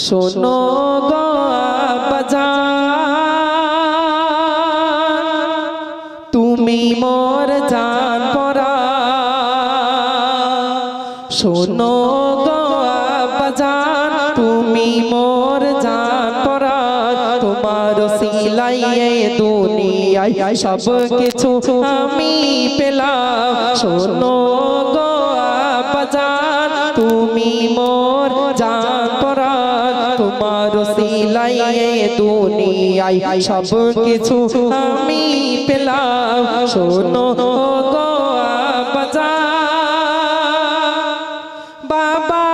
শোনো গো আব্বাজান, তুমি মোর জান পরান। শোনো গো আব্বাজান, তুমি মোর জান পরান। তোমার সিলাইয়ে দুনিয়ায় সব কিছু আমি পেলাম। শোনো গো আব্বাজান, তুমি মোর জান পরান। তোমার সিলাইয়ে দুনিয়ায় সব কিছু আমি পেলাম। শোনো গো আব্বাজান, বাবা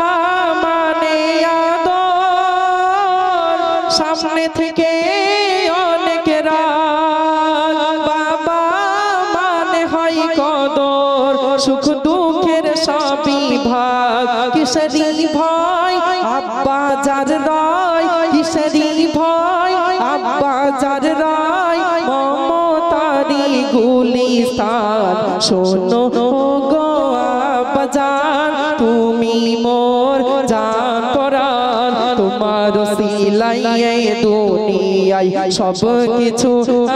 মানে আদর, সামনে থেকে অনেক রাগ। বাবা মানে হয় কদর, সুখ দুঃখের সবই ভাগ। কিসেরি ভয় আব্বা যার রায়, কিসেরি ভয় আব্বা যার রায়, মমতারি গুলিস্তান। শোনো গো আব্বাজান, তুমি মোর জান পরান। তোমার সিলাইয়ে দুনিয়ায় সব কিছু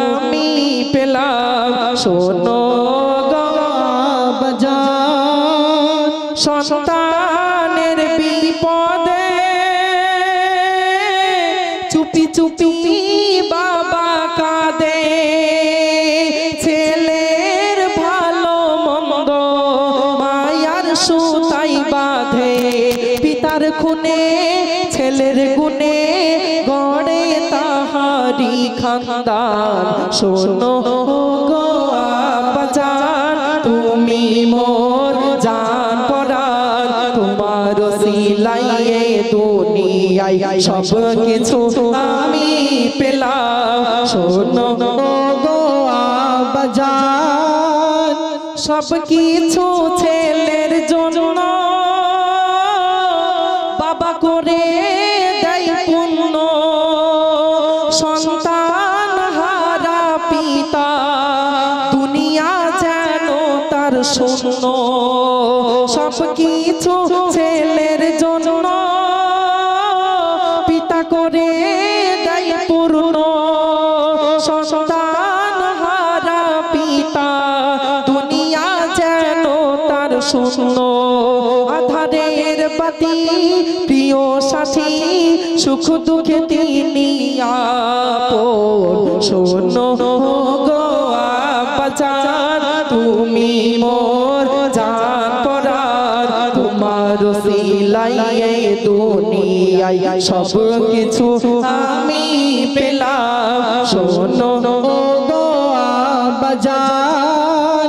আমি পেলাম। শোনো গো আব্বাজান, সন্তানের বিপদে চুপি চুপি বাবা কাঁদে। ছেলের ভালো মন্দ মায়ার সুতাই বাঁধে। পিতার খুনে ছেলের গুণে গড়ে তাহারি খানদান। শোনো গো আব্বাজান, তুমি মোর জান পরান। তোমার সিলাইয়ে দুনিয়ায় সব কিছু আমি পেলাম। শোনো গো আব্বাজান, সব কিছু ছেলের জন্য বাবা করে দেয় পুণ্য। সন্তান হারা পিতা দুনিয়া যেন তার শূন্য। সব কিছু ছেলের জন্য পিতা করে দেয় পূর্ণ। সন্তান হারা পিতা দুনিয়া যেন তার শূন্য। আধারের বাতি প্রিয় সাথী, সুখ দুঃখে তিনি আপন। শোনো গো আব্বাজান, তুমি মোর জান পরান। তোমার সিলাইয়ে দুনিয়ায় সব কিছু আমি পেলাম। শোনো গো আব্বাজান,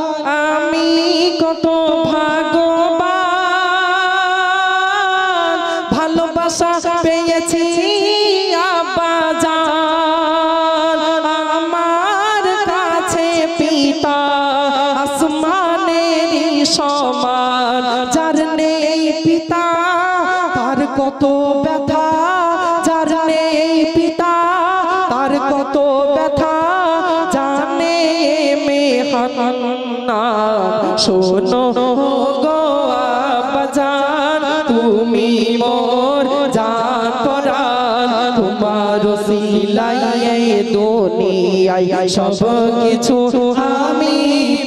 আমি কত ভাগ্যবান, ভালোবাসা পেয়েছি আব্বাজান। আমার কাছে পিতা আসমানেরই সমান। যার নেই পিতা তার কত ব্যথা, যার নেই পিতা তার কত ব্যথা, জানে মেহান্না। শোনো গো আব্বাজান, তুমি মোর জান পরান। তোমার সিলাইয়ে দুনিয়ায় সব কিছু আমি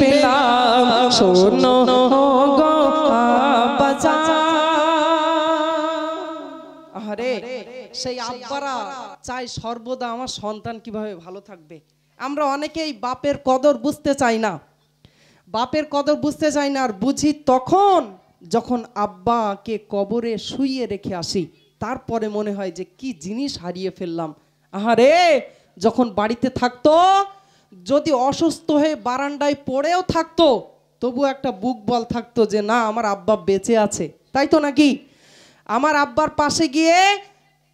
পেলাম। শোনো গো আব্বাজান। আরে সেই আব্বারা চাই সর্বদা আমার সন্তান কিভাবে ভালো থাকবে। আমরা অনেকেই বাপের কদর বুঝতে চাই না, বাপের কদর বুঝতে চাই না। আর বুঝি তখন যখন আব্বাকে কবরে শুইয়ে রেখে আসি, তারপরে মনে হয় যে কি জিনিস হারিয়ে ফেললাম। আহারে যখন বাড়িতে থাকতো, যদি অসুস্থ হয়ে বারান্দায় পড়েও থাকতো, তবু একটা বুক বল থাকতো যে না আমার আব্বা বেঁচে আছে, তাই তো নাকি? আমার আব্বার পাশে গিয়ে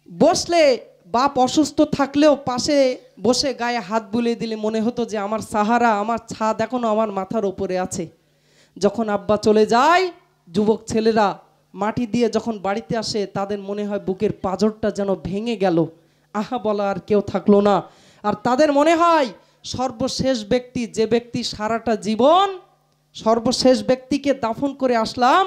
বসলে, বাপ অসুস্থ থাকলেও পাশে বসে গায়ে হাত বুলিয়ে দিলে মনে হতো যে আমার সাহারা, আমার ছাদ এখনো আমার মাথার উপরে আছে। যখন আব্বা চলে যায়, যুবক ছেলেরা মাটি দিয়ে যখন বাড়িতে আসে, তাদের মনে হয় বুকের পাঁজরটা যেন ভেঙে গেল। আহা বলা আর কেউ থাকলো না। আর তাদের মনে হয় সর্বশেষ ব্যক্তি, যে ব্যক্তি সারাটা জীবন, সর্বশেষ ব্যক্তিকে দাফন করে আসলাম,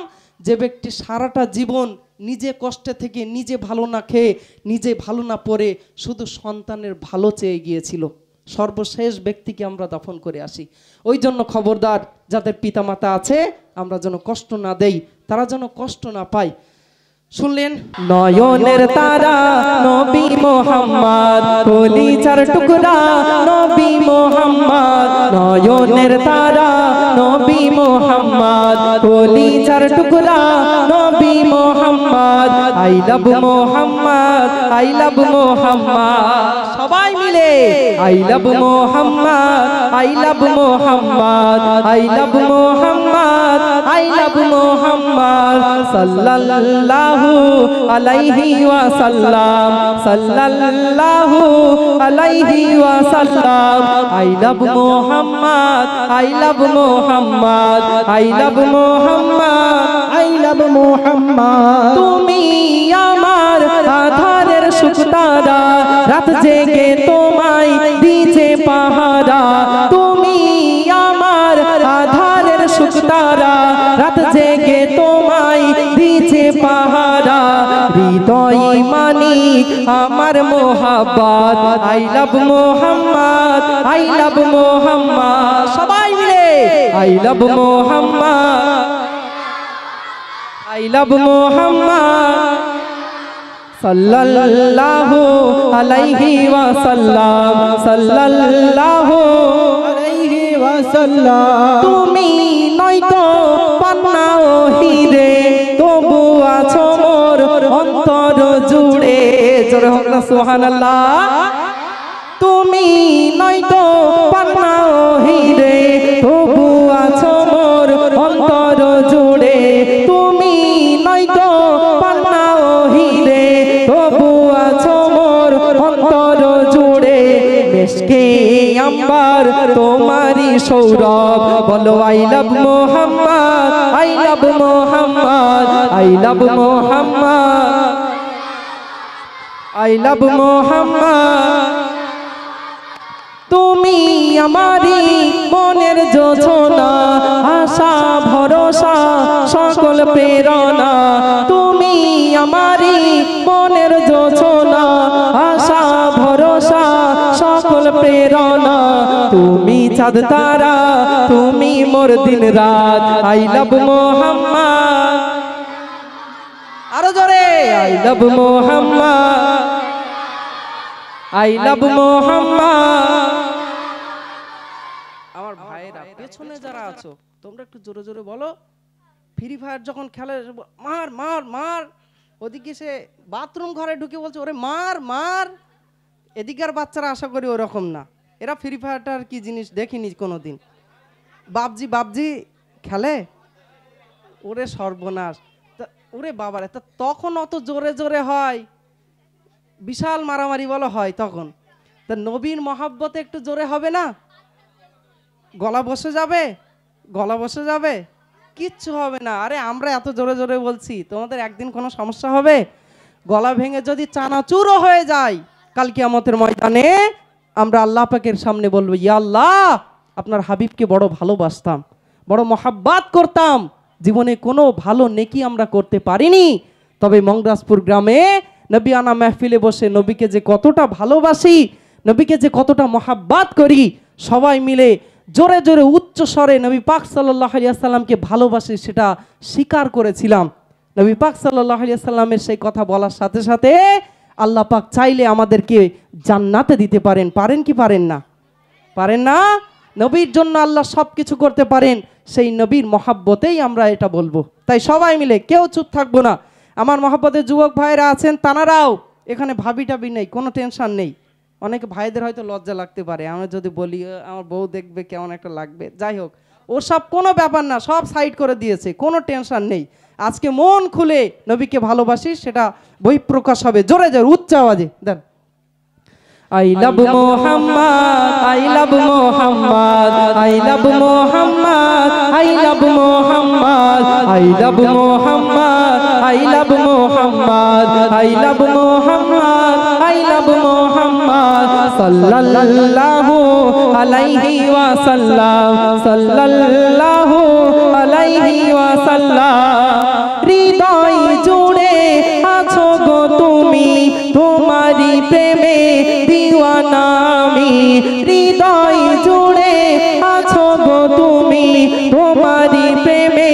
যে ব্যক্তি সারাটা জীবন নিজে কষ্টে থেকে নিজে ভালো না খেয়ে নিজে ভালো না পড়ে শুধু সন্তানের ভালো চেয়ে গিয়েছিল। সর্বশেষ ব্যক্তিকে আমরা দাফন করে আসি। ওই জন্য খবরদার, যাদের পিতামাতা আছে আমরা যেন কষ্ট না দেই, তারা যেন কষ্ট না পায়। শুনলেন, নয়নের তারা নবী মোহাম্মদ, কলিজার টুকরা নবী মোহাম্মদ, নয়নের তারা নবী মোহাম্মদ, কলিজার টুকরা নবী Mohammad, I love Mohammad, I love Mohammad, সবাই মিলে I love Mohammad, I love Mohammad, I love Mohammad, I love Mohammad, সাল্লাল্লাহু আলাইহি ওয়াসাল্লাম, সাল্লাল্লাহু আলাইহি ওয়াসাল্লাম, I love Mohammad, I love Mohammad, I love Mohammad, I love Mohammad, তুমি আমার আধারের শুকতারা, রাত জেগে তোমায় দিছে পাহারা, তুমি আমার আধারের শুকতারা, রাত জেগে তোমায় দিছে পাহারা, হৃদয় মানিক আমার মোহাব্বত, I love Mohammad, I love Mohammad, সবাই মিলে I love Mohammad, I love Mohammad, সাল্লাল্লাহু আলাইহি ওয়াসাল্লাম, সাল্লাল্লাহু আলাইহি ওয়াসাল্লাম, তুমি নয়তো পান্না ও হিরে, তবু আছো মোর অন্তর জুড়ে, জোরে হোক না সুবহানাল্লাহ, তুমি নয়তো পান্না ও হিরে, তবু আছো মোর অন্তর জুড়ে, তুমি নয়তো পান্না ও হিরে, তবু আছো মোর অন্তর জুড়ে, মেশকে আম্বার তোমারি সৌরভ, বলো I love Mohammad, I love Mohammad, I love Mohammad, I love Mohammad, তুমি আমারি মনের যোছনা, আশা ভরসা সকল প্রেরণা, তুমি আমারি মনের যোছনা, আশা ভরসা সকল প্রেরণা, তুমি চাঁদ তারা, তুমি মোর দিন রাত, আই লাভ মোহাম্মদ, আরো জোরে I love Mohammad, I love Mohammad. আমার ভাইরা পেছনে যারা আছো তোমরা একটু জোরে জোরে বলো, ফ্রি ফায়ার যখন খেলে মার মার মার, ওদিকে সে বাথরুম ঘরে ঢুকে বলছে ওরে মার মার, এদিকের বাচ্চারা আশা করি ওরকম না, এরা ফ্রি ফায়ারটার কি জিনিস দেখিনি কোনোদিন, বাবজি বাবজি খেলে, ওরে সর্বনাশ, ওরে বাবারে, তা তখন অত জোরে জোরে হয়, বিশাল মারামারি বলো হয় তখন, তা নবীর মহাব্বতে একটু জোরে হবে না, গলা বসে যাবে, গলা বসে যাবে, কিচ্ছু হবে না। আরে আমরা এত জোরে জোরে বলছি, তোমাদের একদিন কোনো সমস্যা হবে? গলা ভেঙে যদি চানাচুরও হয়ে যায়, কাল কিয়ামতের ময়দানে আমরা আল্লাহ পাকের সামনে বলবো, ইয়া আল্লাহ, আপনার হাবিবকে বড় ভালোবাসতাম, বড় মহাব্বত করতাম, জীবনে কোনো ভালো নেকি আমরা করতে পারিনি, তবে মংরাজপুর গ্রামে নবী আনা মাহফিলে বসে নবীকে যে কতটা ভালোবাসি, নবীকে যে কতটা মহাব্বত করি, সবাই মিলে জোরে জোরে উচ্চ স্বরে নবী পাক সাল্লাল্লাহু আলাইহি ওয়াসাল্লামকে ভালোবাসি সেটা স্বীকার করেছিলাম। নবী পাক সাল্লাল্লাহু আলাইহি ওয়াসাল্লামের সেই কথা বলার সাথে সাথে আল্লাহ পাক চাইলে আমাদেরকে জান্নাতে দিতে পারেন, পারেন কি পারেন না? পারেন না? নবীর জন্য আল্লাহ সব কিছু করতে পারেন, সেই নবীর মহাব্বতেই আমরা এটা বলবো। তাই সবাই মিলে কেউ চুপ থাকবো না। আমার মহাব্বতের যুবক ভাইরা আছেন, তানারাও এখানে ভাবি টাবি নেই, কোনো টেনশন নেই। অনেকে ভাইদের হয়তো লজ্জা লাগতে পারে, আমরা যদি বলি আমার বউ দেখবে কেমন একটা লাগবে, যাই হোক ওসব কোনো ব্যাপার না, সব সাইড করে দিয়েছে, কোনো টেনশন নেই। আজকে মন খুলে নবীকে ভালোবাসি সেটা বহিঃপ্রকাশ হবে, জোরে জোরে উচ্চ আওয়াজে দেন, I love Muhammad, I love Muhammad, I love Muhammad, I love Muhammad, I love Muhammad, I love Muhammad, I love Muhammad, I love Muhammad, sallallahu alayhi wa sallam, sallallahu alayhi wa sallam, হৃদয় জুড়ে আছো গো তুমি, তোমারি প্রেমে দিওয়ানা আমি। হৃদয় জুড়ে আছো গো তুমি, তোমারি প্রেমে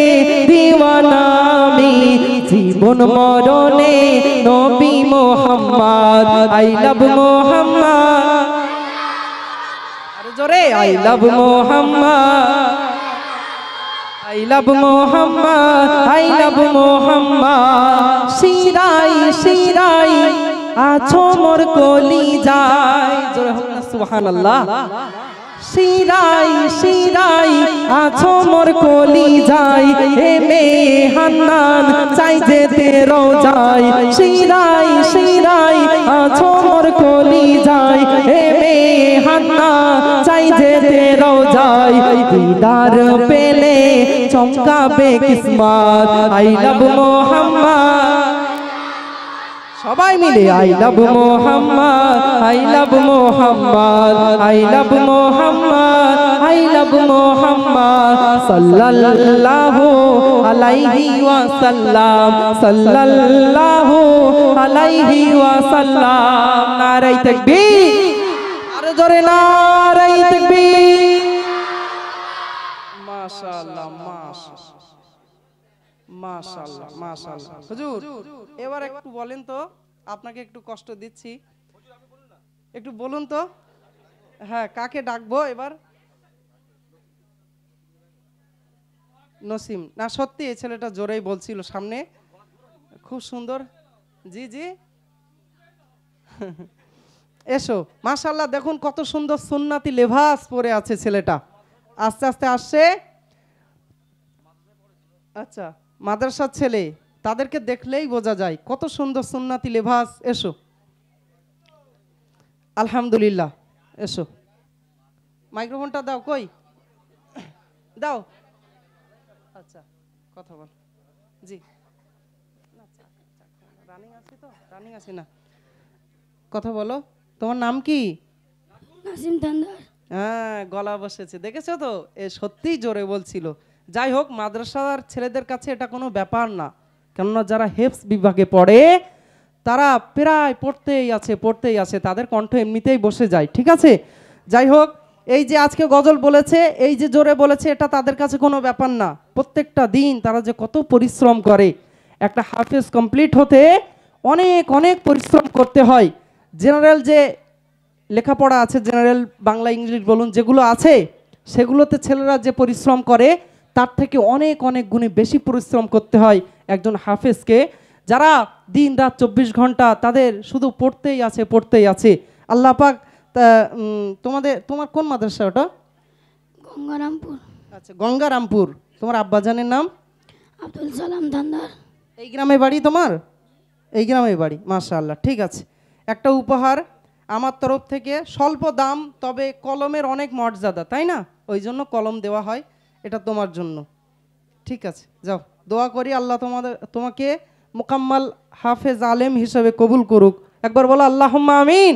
দিওয়ানা আমি। জীবন মরণে নবী মোহাম্মদ, আই লাভ মোহাম্মদ, আরে জোরে, I love Mohammad, I love Mohammad, I love Mohammad. শিরাই শিরাই আছো মোর কলিজায়, জোরে হোক না সুবহানাল্লাহ। শিরাই শিরাই আছো মোর কলিজায়, হে মে হান্নান চাই যেতে রোজায়। শিরাই শিরাই আছো মোর কলিজায়, হে মে হান্নান চাই যেতে রোজায়। দিদার পেলে চমকাবে কিসমত, আই লাভ মোহাম্মদ। সবাই মিলে I love Mohammad, I love Mohammad, I love Mohammad, I love Mohammad সাল্লাল্লাহু আলাইহি ওয়াসাল্লাম, সাল্লাল্লাহু আলাইহি ওয়াসাল্লাম। নারে তাকবীর, আরে জোরে নারে তাকবীর। মাশাআল্লাহ মাশাআল্লাহ মাশাআল্লাহ মাশাআল্লাহ। হুজুর এবার একটু বলেন তো, আপনাকে একটু কষ্ট দিচ্ছি, একটু বলুন তো। হ্যাঁ, কাকে ডাকবো এবার? নসিম না, সত্যি এই ছেলেটা জোরেই বলছিল সামনে, খুব সুন্দর। জি জি এসো। মাশাআল্লাহ, দেখুন কত সুন্দর সুন্নাতি লেবাস পরে আছে ছেলেটা, আস্তে আস্তে আসছে। আচ্ছা, মাদ্রাসার ছেলে, তাদেরকে দেখলেই বোঝা যায় কত সুন্দর সুন্নাতি লেবাস। এসো, আলহামদুলিল্লাহ। এসো, মাইক্রোফোনটা দাও, কই দাও। আচ্ছা, কথা বল। জি, রানিং আছে তো, রানিং আছে না, কথা বলো। তোমার নাম কি? নাসিম তান্দার। হ্যাঁ, গলা বসেছে, দেখেছো তো, এ সত্যিই জোরে বলছিল। যাই হোক, মাদ্রাসার ছেলেদের কাছে এটা কোনো ব্যাপার না, কেননা যারা হেফজ বিভাগে পড়ে তারা প্রায় পড়তেই আছে, তাদের কণ্ঠ এমনিতেই বসে যায়, ঠিক আছে। যাই হোক, এই যে আজকে গজল বলেছে, এই যে জোরে বলেছে, এটা তাদের কাছে কোনো ব্যাপার না। প্রত্যেকটা দিন তারা যে কত পরিশ্রম করে, একটা হাফেজ কমপ্লিট হতে অনেক অনেক পরিশ্রম করতে হয়। জেনারেল যে লেখাপড়া আছে, জেনারেল বাংলা ইংলিশ বলুন, যেগুলো আছে সেগুলোতে ছেলেরা যে পরিশ্রম করে তার থেকে অনেক অনেক গুণে বেশি পরিশ্রম করতে হয় একজন হাফেজকে, যারা দিন রাত 24 ঘন্টা তাদের শুধু পড়তেই আছে। আল্লাহ পাক তোমার কোন মাদ্রাসা ওটা? গঙ্গারামপুর। আচ্ছা, গঙ্গারামপুর। তোমার আব্বাজানের নাম? আব্দুল সালাম তান্দার। এই গ্রামে বাড়ি তোমার? এই গ্রামে বাড়ি, মাশাআল্লাহ। ঠিক আছে, একটা উপহার আমার তরফ থেকে, স্বল্প দাম, তবে কলমের অনেক মর্যাদা, তাই না? ওই জন্য কলম দেওয়া হয়, এটা তোমার জন্য। ঠিক আছে, যাও, দোয়া করি আল্লাহ তোমাকে মুকাম্মাল হাফেজ আলেম হিসেবে কবুল করুক। একবার বলো আল্লাহুম্মা আমিন।